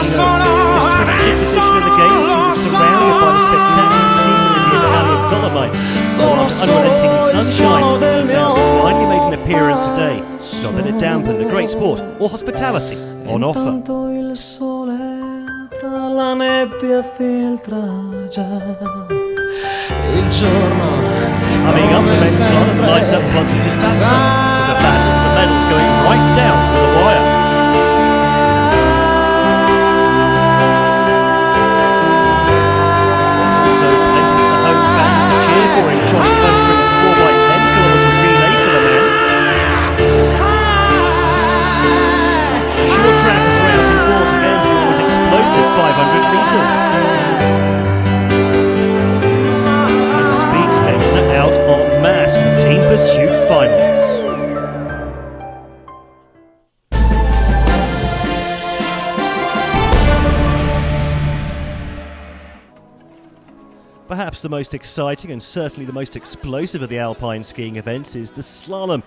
This 26th edition of the Games is surrounded by the spectacular scene in the Italian Dolomites. After unrelenting sunshine, the clouds finally made an appearance today. Not that it dampened the great sport or hospitality on offer. Coming up, the men's slalom lights up once it's in Passa, with the battle for the medals going right down to the wire. There's also plenty for the home fans to cheer for in cross-country's 4x10 kilometre relay for the men. Short track is rousing force again for the always explosive 500 metres. Out en masse for the team pursuit finals. Perhaps the most exciting and certainly the most explosive of the alpine skiing events is the slalom.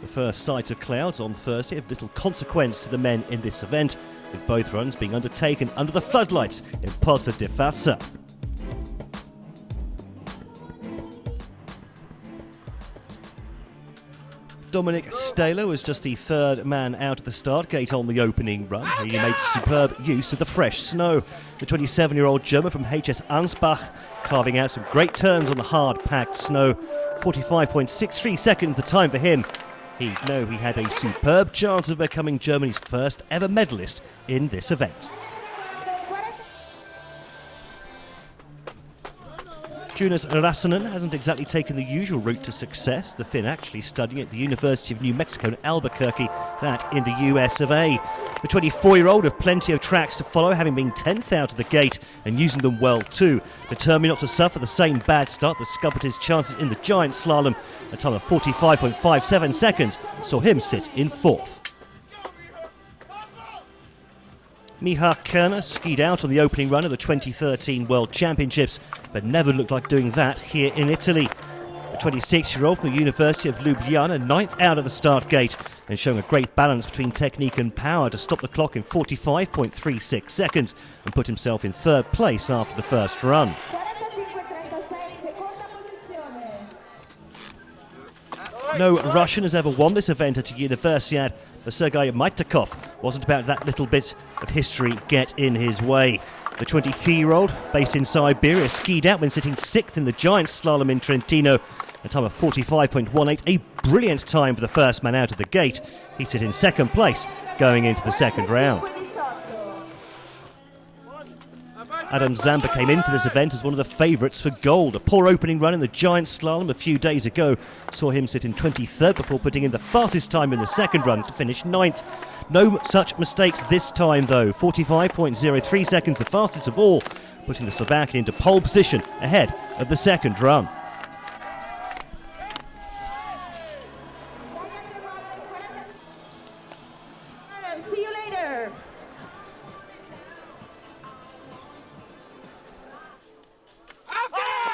The first sight of clouds on Thursday of little consequence to the men in this event, with both runs being undertaken under the floodlights in Pozzo di Fassa. Dominic Staler was just the third man out of the start gate on the opening run. He made superb use of the fresh snow. The 27-year-old German from HS Ansbach carving out some great turns on the hard-packed snow. 45.63 seconds the time for him. He had a superb chance of becoming Germany's first ever medalist in this event. Jonas Rassanen hasn't exactly taken the usual route to success, the Finn actually studying at the University of New Mexico in Albuquerque, that in the US of A. The 24-year-old with plenty of tracks to follow, having been 10th out of the gate and using them well too. Determined not to suffer the same bad start that scuppered his chances in the giant slalom, a time of 45.57 seconds saw him sit in fourth. Miha Kerner skied out on the opening run of the 2013 World Championships, but never looked like doing that here in Italy. The 26-year-old from the University of Ljubljana, 9th out of the start gate, and showing a great balance between technique and power to stop the clock in 45.36 seconds and put himself in third place after the first run. No Russian has ever won this event at a Universiade, but Sergei Maitakov wasn't about that little bit of history get in his way. The 23-year-old, based in Siberia, skied out when sitting 6th in the giant slalom in Trentino, a time of 45.18, a brilliant time for the first man out of the gate. He sit in second place going into the second round. Adam Zamba came into this event as one of the favourites for gold. A poor opening run in the giant slalom a few days ago saw him sit in 23rd before putting in the fastest time in the second run to finish 9th. No such mistakes this time though. 45.03 seconds, the fastest of all, putting the Slovakian into pole position ahead of the second run. See you later.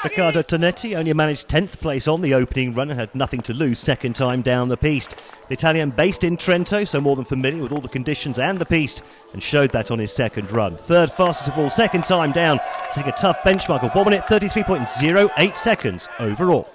Riccardo Tonetti only managed 10th place on the opening run and had nothing to lose second time down the piste. The Italian based in Trento, so more than familiar with all the conditions and the piste, and showed that on his second run. Third fastest of all, second time down, setting a tough benchmark of 1 minute 33.08 seconds overall.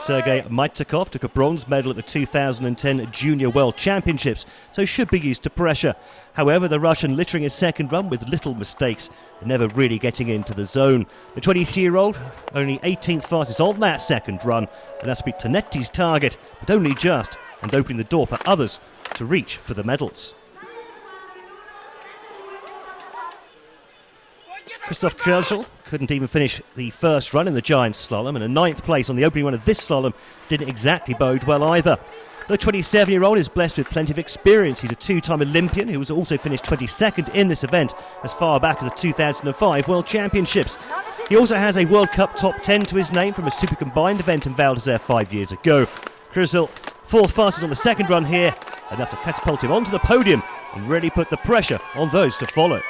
Sergei Maitakov took a bronze medal at the 2010 Junior World Championships, so should be used to pressure. However, the Russian littering his second run with little mistakes, never really getting into the zone. The 23-year-old, only 18th fastest on that second run, and that'll be Tonetti's target, but only just, and opening the door for others to reach for the medals. Christoph Kölschel couldn't even finish the first run in the giant slalom, and a 9th place on the opening run of this slalom didn't exactly bode well either. The 27-year-old is blessed with plenty of experience. He's a two-time Olympian who has also finished 22nd in this event as far back as the 2005 World Championships. He also has a World Cup top 10 to his name from a super combined event in Val d'Isère 5 years ago. Kölschel, 4th fastest on the second run here, enough to catapult him onto the podium and really put the pressure on those to follow.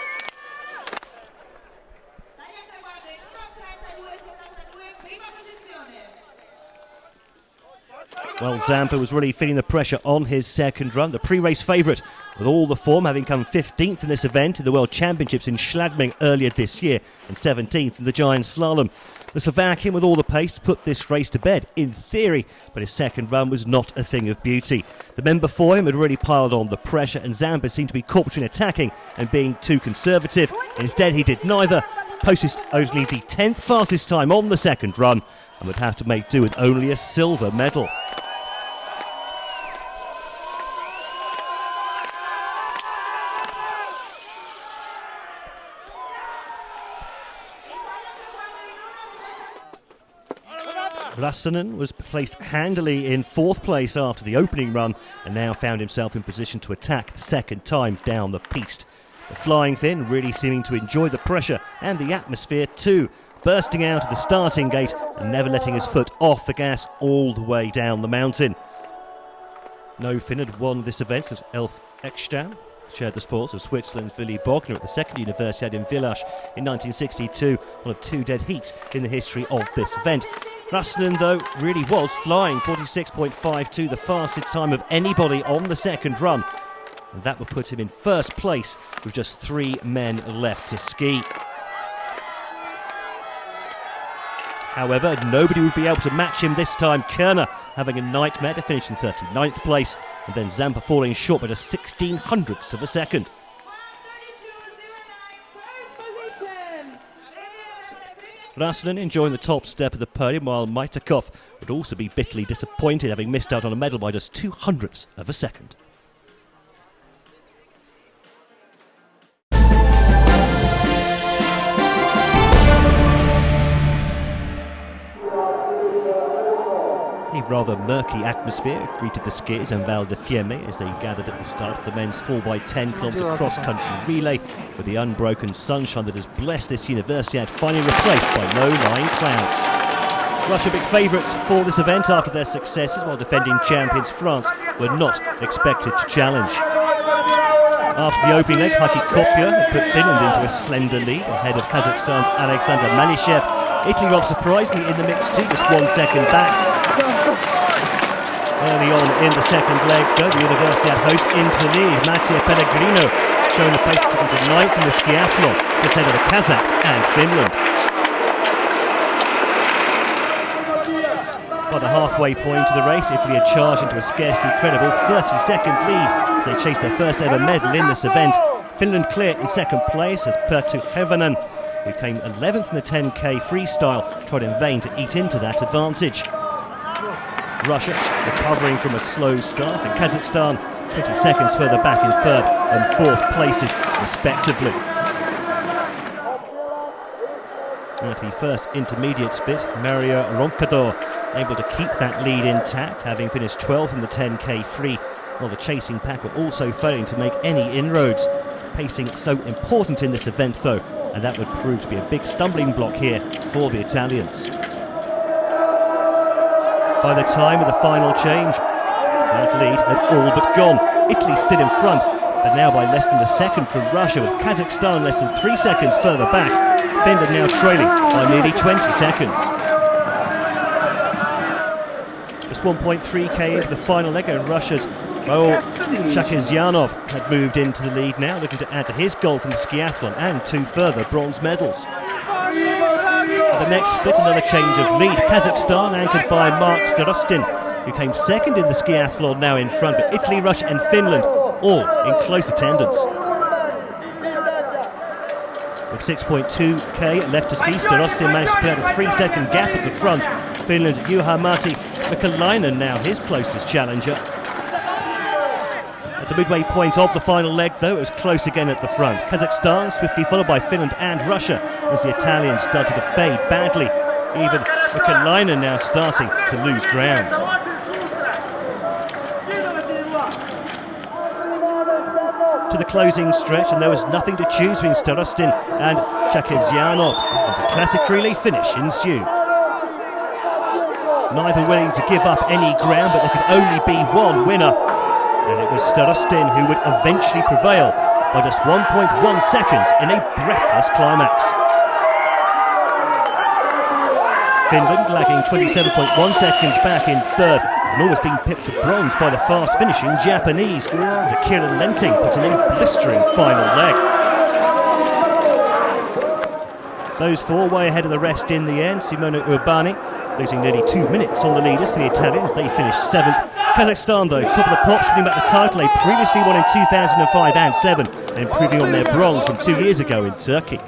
Well, Zampa was really feeling the pressure on his second run. The pre-race favourite, with all the form, having come 15th in this event in the World Championships in Schladming earlier this year and 17th in the giant slalom. The Slovakian, with all the pace, put this race to bed, in theory, but his second run was not a thing of beauty. The men before him had really piled on the pressure, and Zampa seemed to be caught between attacking and being too conservative. Instead, he did neither, posted only the 10th fastest time on the second run, and would have to make do with only a silver medal. Rastanen was placed handily in 4th place after the opening run and now found himself in position to attack the second time down the piste. The Flying Finn really seeming to enjoy the pressure and the atmosphere too, bursting out of the starting gate and never letting his foot off the gas all the way down the mountain. No Finn had won this event as Elf Ekström shared the spoils of Switzerland's Willy Bogner at the second Universiade in Villach in 1962, one of 2 dead heats in the history of this event. Rastanen, though, really was flying, 46.52, the fastest time of anybody on the second run. And that would put him in 1st place with just 3 men left to ski. However, nobody would be able to match him this time. Kerner having a nightmare to finish in 39th place, and then Zampa falling short by just 16/100ths of a second. Rastanen enjoying the top step of the podium, while Maitakov would also be bitterly disappointed, having missed out on a medal by just 2/100ths of a second. A rather murky atmosphere greeted the skiers in Val de Fiemme as they gathered at the start of the men's 4x10km cross-country relay, with the unbroken sunshine that has blessed this Universiade finally replaced by low-lying clouds. Russia, big favourites for this event after their successes, while defending champions France were not expected to challenge. After the opening leg, Heikki Kopja had put Finland into a slender lead ahead of Kazakhstan's Alexander Manishev. Italy rather surprisingly in the mix too, just 1 second back. Early on in the second leg, though, the Universiade hosts into the lead. Mattia Pellegrino showing the pace to come to 9th in the skiathlon, just ahead of the Kazakhs and Finland. By the halfway point of the race, Italy had charged into a scarcely credible 30-second lead as they chased their first ever medal in this event. Finland clear in 2nd place as Perttu Hevonen, who came 11th in the 10k freestyle, tried in vain to eat into that advantage. Russia recovering from a slow start, and Kazakhstan 20 seconds further back in 3rd and 4th places respectively. At the first intermediate split, Mario Roncador able to keep that lead intact, having finished 12th in the 10k free, while the chasing pack were also failing to make any inroads. Pacing so important in this event though, and that would prove to be a big stumbling block here for the Italians. By the time of the final change, that lead had all but gone. Italy still in front, but now by less than a second from Russia, with Kazakhstan less than 3 seconds further back. Finland now trailing by nearly 20 seconds. Just 1.3k into the final leg, and Russia's Raul Shakizyanov had moved into the lead now, looking to add to his goal from the skiathlon and 2 further bronze medals. At the next split, another change of lead. Kazakhstan anchored by Mark Starostin, who came 2nd in the skiathlon, now in front, but Italy, Russia and Finland all in close attendance. With 6.2k left to ski, Starostin managed to put out a 3-second gap at the front. Finland's Juha-Matti Mikalainen now his closest challenger. At the midway point of the final leg, though, it was close again at the front. Kazakhstan swiftly followed by Finland and Russia as the Italians started to fade badly. Even Mikalainen now starting to lose ground. To the closing stretch, and there was nothing to choose between Starostin and Shakizyanov, and the classic relay finish ensued. Neither willing to give up any ground, but there could only be one winner. And it was Starostin who would eventually prevail by just 1.1 seconds in a breathless climax. Finland lagging 27.1 seconds back in 3rd, and almost being pipped to bronze by the fast-finishing Japanese, as Akira Lenting put in a blistering final leg. Those four way ahead of the rest in the end. Simona Urbani losing nearly 2 minutes on the leaders for the Italians. They finished 7th. Kazakhstan, though, top of the pops, winning back the title they previously won in 2005 and 7, and improving on their bronze from 2 years ago in Turkey.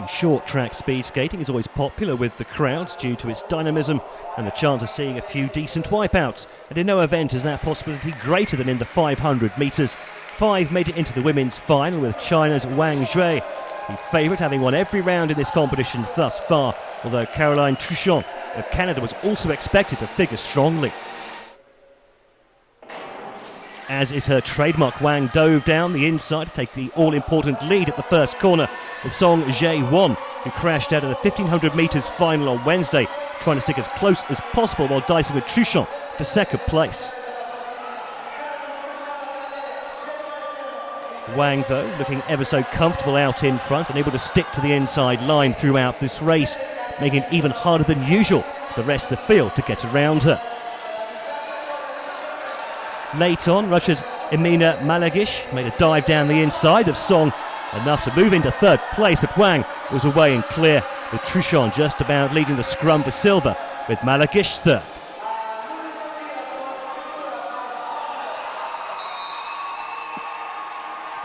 Short track speed skating is always popular with the crowds due to its dynamism and the chance of seeing a few decent wipeouts, and in no event is that possibility greater than in the 500 metres. 5 made it into the women's final, with China's Wang Zhui, the favourite, having won every round in this competition thus far, although Caroline Truchon of Canada was also expected to figure strongly. As is her trademark, Wang dove down the inside to take the all-important lead at the first corner, with Song Jae-won, who crashed out of the 1500 metres final on Wednesday, trying to stick as close as possible while dicing with Truchon for second place. Wang, though, looking ever so comfortable out in front and able to stick to the inside line throughout this race, making it even harder than usual for the rest of the field to get around her. Late on, Russia's Emina Malagish made a dive down the inside of Song, enough to move into third place, but Wang was away and clear, with Truchon just about leading the scrum for silver, with Malagish third.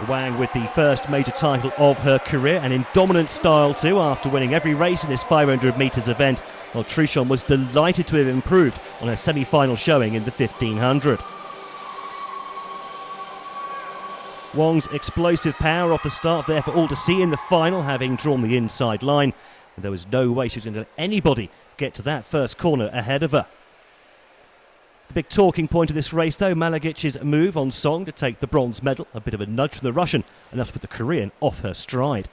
Wang with the first major title of her career, and in dominant style too, after winning every race in this 500 metres event, while Truchon was delighted to have improved on her semi-final showing in the 1500. Wang's explosive power off the start there for all to see in the final, having drawn the inside line. And there was no way she was going to let anybody get to that first corner ahead of her. The big talking point of this race, though, Malagic's move on Song to take the bronze medal. A bit of a nudge from the Russian, enough to put the Korean off her stride.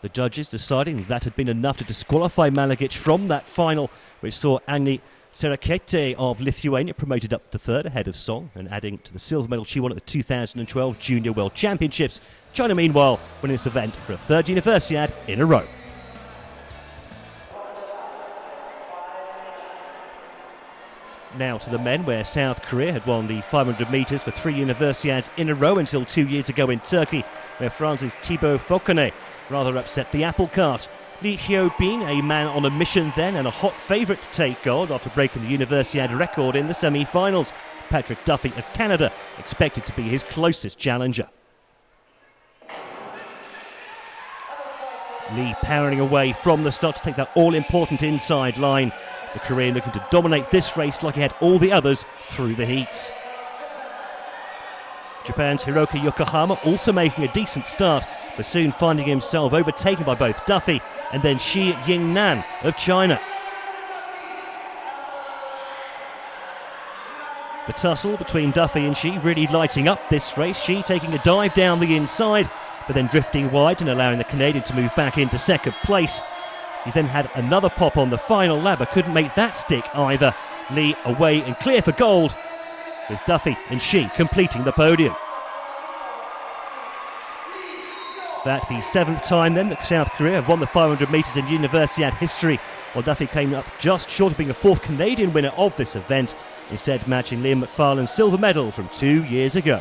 The judges deciding that had been enough to disqualify Malagic from that final, which saw Agni Serakete of Lithuania promoted up to third ahead of Song, and adding to the silver medal she won at the 2012 Junior World Championships. China, meanwhile, winning this event for a third Universiade in a row. Now to the men, where South Korea had won the 500 metres for 3 Universiades in a row until 2 years ago in Turkey, where France's Thibaut Fauconnet rather upset the apple cart. Lee Hyo-bin, a man on a mission then and a hot favourite to take gold after breaking the Universiade record in the semi-finals. Patrick Duffy of Canada expected to be his closest challenger. Lee powering away from the start to take that all-important inside line. The Korean looking to dominate this race like he had all the others through the heats. Japan's Hiroki Yokohama also making a decent start, but soon finding himself overtaken by both Duffy and then Shi Yingnan of China. The tussle between Duffy and Shi really lighting up this race. Shi taking a dive down the inside, but then drifting wide and allowing the Canadian to move back into second place. He then had another pop on the final lap, but couldn't make that stick either. Lee away and clear for gold, with Duffy and Shi completing the podium. That the 7th time then that South Korea have won the 500 metres in Universiade history, while Duffy came up just short of being the 4th Canadian winner of this event, instead matching Liam McFarlane's silver medal from 2 years ago.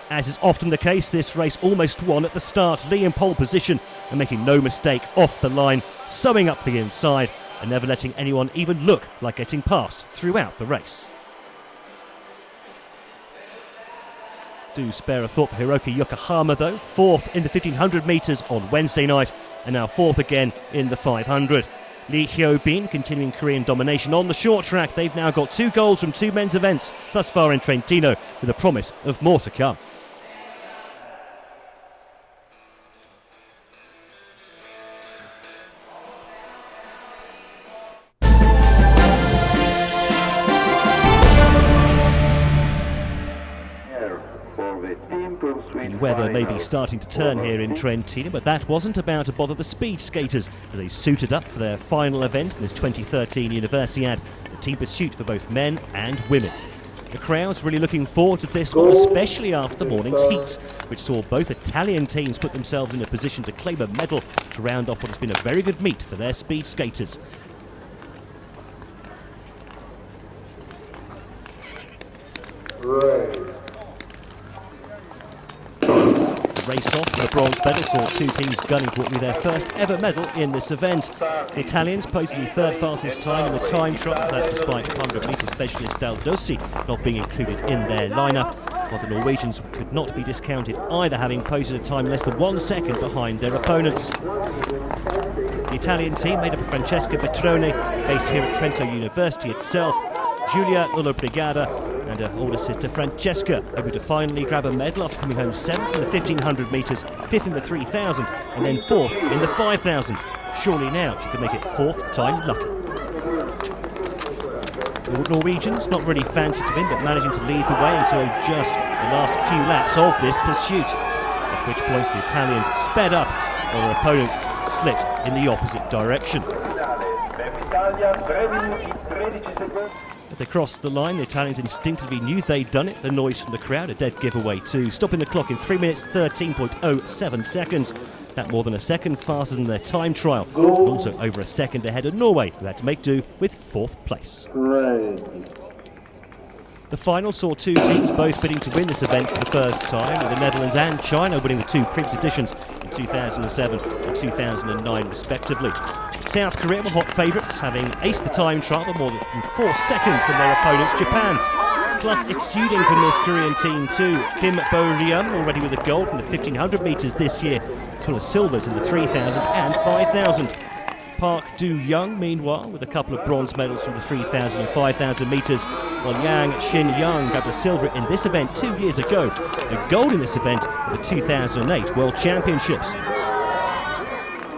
As is often the case, this race almost won at the start. Lee in pole position and making no mistake off the line, sewing up the inside and never letting anyone even look like getting past throughout the race. Do spare a thought for Hiroki Yokohama though, 4th in the 1500 metres on Wednesday night and now 4th again in the 500. Lee Hyo-bin continuing Korean domination on the short track. They've now got 2 golds from 2 men's events thus far in Trentino, with a promise of more to come. For the team to The weather may be starting to turn here in Trentino, but that wasn't about to bother the speed skaters as they suited up for their final event in this 2013 Universiade, a team pursuit for both men and women. The crowd's really looking forward to this one, especially after the morning's heats, which saw both Italian teams put themselves in a position to claim a medal to round off what has been a very good meet for their speed skaters. The race off for the bronze medal saw two teams gunning for what will be their first ever medal in this event. The Italians posted the third fastest time in the time trial, that despite 100-metre specialist Dossi not being included in their lineup, while the Norwegians could not be discounted either, having posted a time less than 1 second behind their opponents. The Italian team made up of Francesca Petrone, based here at Trento University itself, Giulia Lollobrigida and her older sister Francesca, hoping to finally grab a medal after coming home 7th in the 1500 metres, 5th in the 3000 and then 4th in the 5000. Surely now she can make it 4th time lucky. The Norwegians not really fancied to win, but managing to lead the way until just the last few laps of this pursuit, at which points the Italians sped up while their opponents slipped in the opposite direction. As they crossed the line, the Italians instinctively knew they'd done it. The noise from the crowd, a dead giveaway too, stopping the clock in 3 minutes 13.07 seconds. That more than a second faster than their time trial, and also over a second ahead of Norway, who had to make do with 4th place. The final saw two teams both bidding to win this event for the first time, with the Netherlands and China winning the two previous editions in 2007 and 2009 respectively. South Korea were hot favourites, having aced the time trial by more than 4 seconds from their opponents, Japan. Plus, exuding from this Korean team too, Kim Bo-ryum, already with a gold from the 1500 metres this year, as well as silvers in the 3000 and 5000. Park Do-young, meanwhile, with a couple of bronze medals from the 3000 and 5000 metres, while Yang Shin-young grabbed a silver in this event 2 years ago, a gold in this event at the 2008 World Championships.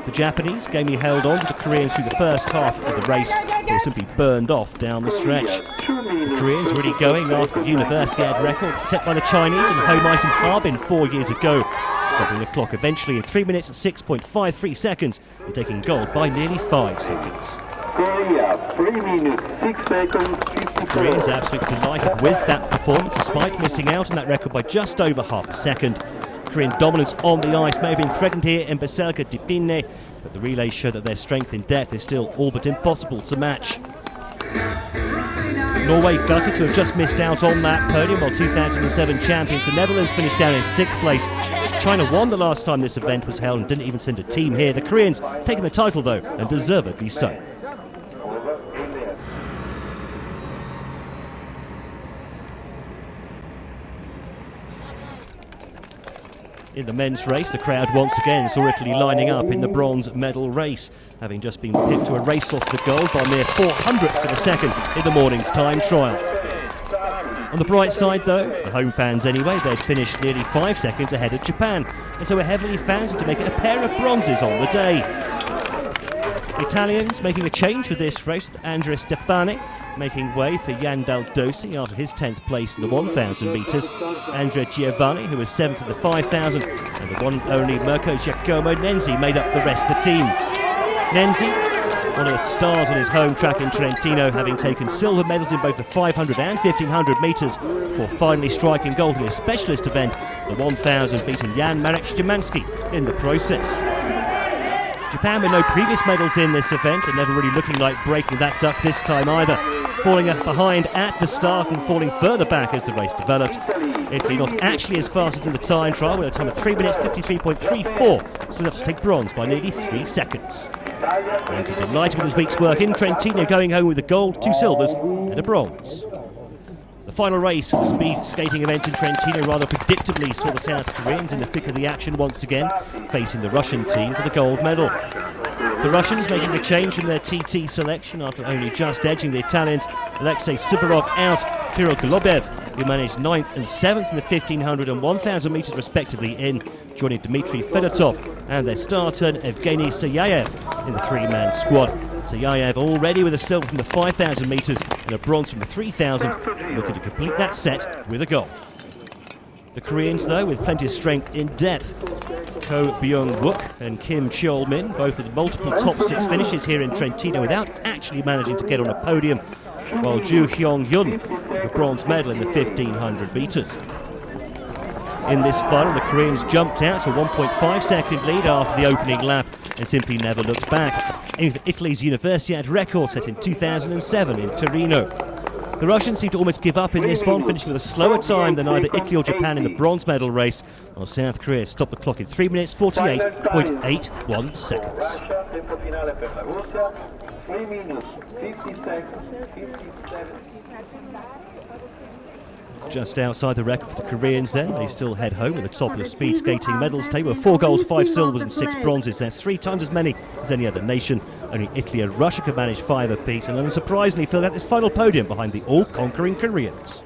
The Japanese gamely held on to the Koreans through the first half of the race, but were simply burned off down the stretch. The Koreans really going after the Universiade record set by the Chinese on home ice in Harbin 4 years ago, stopping the clock eventually in 3 minutes and 6.53 seconds and taking gold by nearly 5 seconds. Korea, 3 minutes, 6 seconds, 54. The Koreans absolutely delighted with that performance despite missing out on that record by just over half a second. Korean dominance on the ice may have been threatened here in Baselka Dipinne, but the relays show that their strength in depth is still all but impossible to match. Norway gutted to have just missed out on that podium, while 2007 champions the Netherlands finished down in 6th place. China won the last time this event was held and didn't even send a team here. The Koreans taking the title though, and deservedly so. In the men's race, the crowd once again saw Italy lining up in the bronze medal race, having just been pipped to a race off the gold by mere 400ths of a second in the morning's time trial. On the bright side though, the home fans anyway, they'd finished nearly 5 seconds ahead of Japan, and so were heavily fancied to make it a pair of bronzes on the day. The Italians making a change for this race with Andrea Stefani making way for Jan Dossi after his 10th place in the 1,000 metres. Andrea Giovanni, who was 7th in the 5,000, and the one and only Mirko Giacomo Nenzi made up the rest of the team. Nenzi, one of the stars on his home track in Trentino, having taken silver medals in both the 500 and 1,500 metres, before finally striking gold in his specialist event, the 1,000, beating Jan Marek Szymanski in the process. Japan with no previous medals in this event and never really looking like breaking that duck this time either, falling behind at the start and falling further back as the race developed. Italy not actually as fast as in the time trial with a time of 3 minutes 53.34, so enough to take bronze by nearly 3 seconds. And delighted with his week's work in Trentino, going home with a gold, 2 silvers and a bronze. The final race of the speed skating events in Trentino rather predictably saw the South Koreans in the thick of the action once again, facing the Russian team for the gold medal. The Russians making a change from their TT selection after only just edging the Italians, Alexei Suvorov out, Kirill Golubev, who managed 9th and 7th in the 1,500 and 1,000 metres respectively in, joining Dmitry Fedotov and their star turn Evgeny Sayayev in the 3-man squad. Sayayev already with a silver from the 5,000 metres and a bronze from the 3,000, looking to complete that set with a gold. The Koreans, though, with plenty of strength in depth. Ko Byung-wook and Kim Cheol-min, both with multiple top 6 finishes here in Trentino without actually managing to get on a podium, while Ju Hyung-yun with a bronze medal in the 1500 metres. In this final, the Koreans jumped out to a 1.5 second lead after the opening lap and simply never looked back, aiming for Italy's Universiade record set in 2007 in Torino. The Russians seemed to almost give up in this one, finishing with a slower time than either Italy or Japan in the bronze medal race, while South Korea stopped the clock in 3 minutes 48.81 seconds. 3 minutes 50 seconds, 57. Just outside the record for the Koreans then, they still head home at the top of the speed skating medals table with 4 golds, 5 silvers and 6 bronzes. That's 3 times as many as any other nation. Only Italy and Russia could manage 5 apiece, and unsurprisingly filled out this final podium behind the all-conquering Koreans.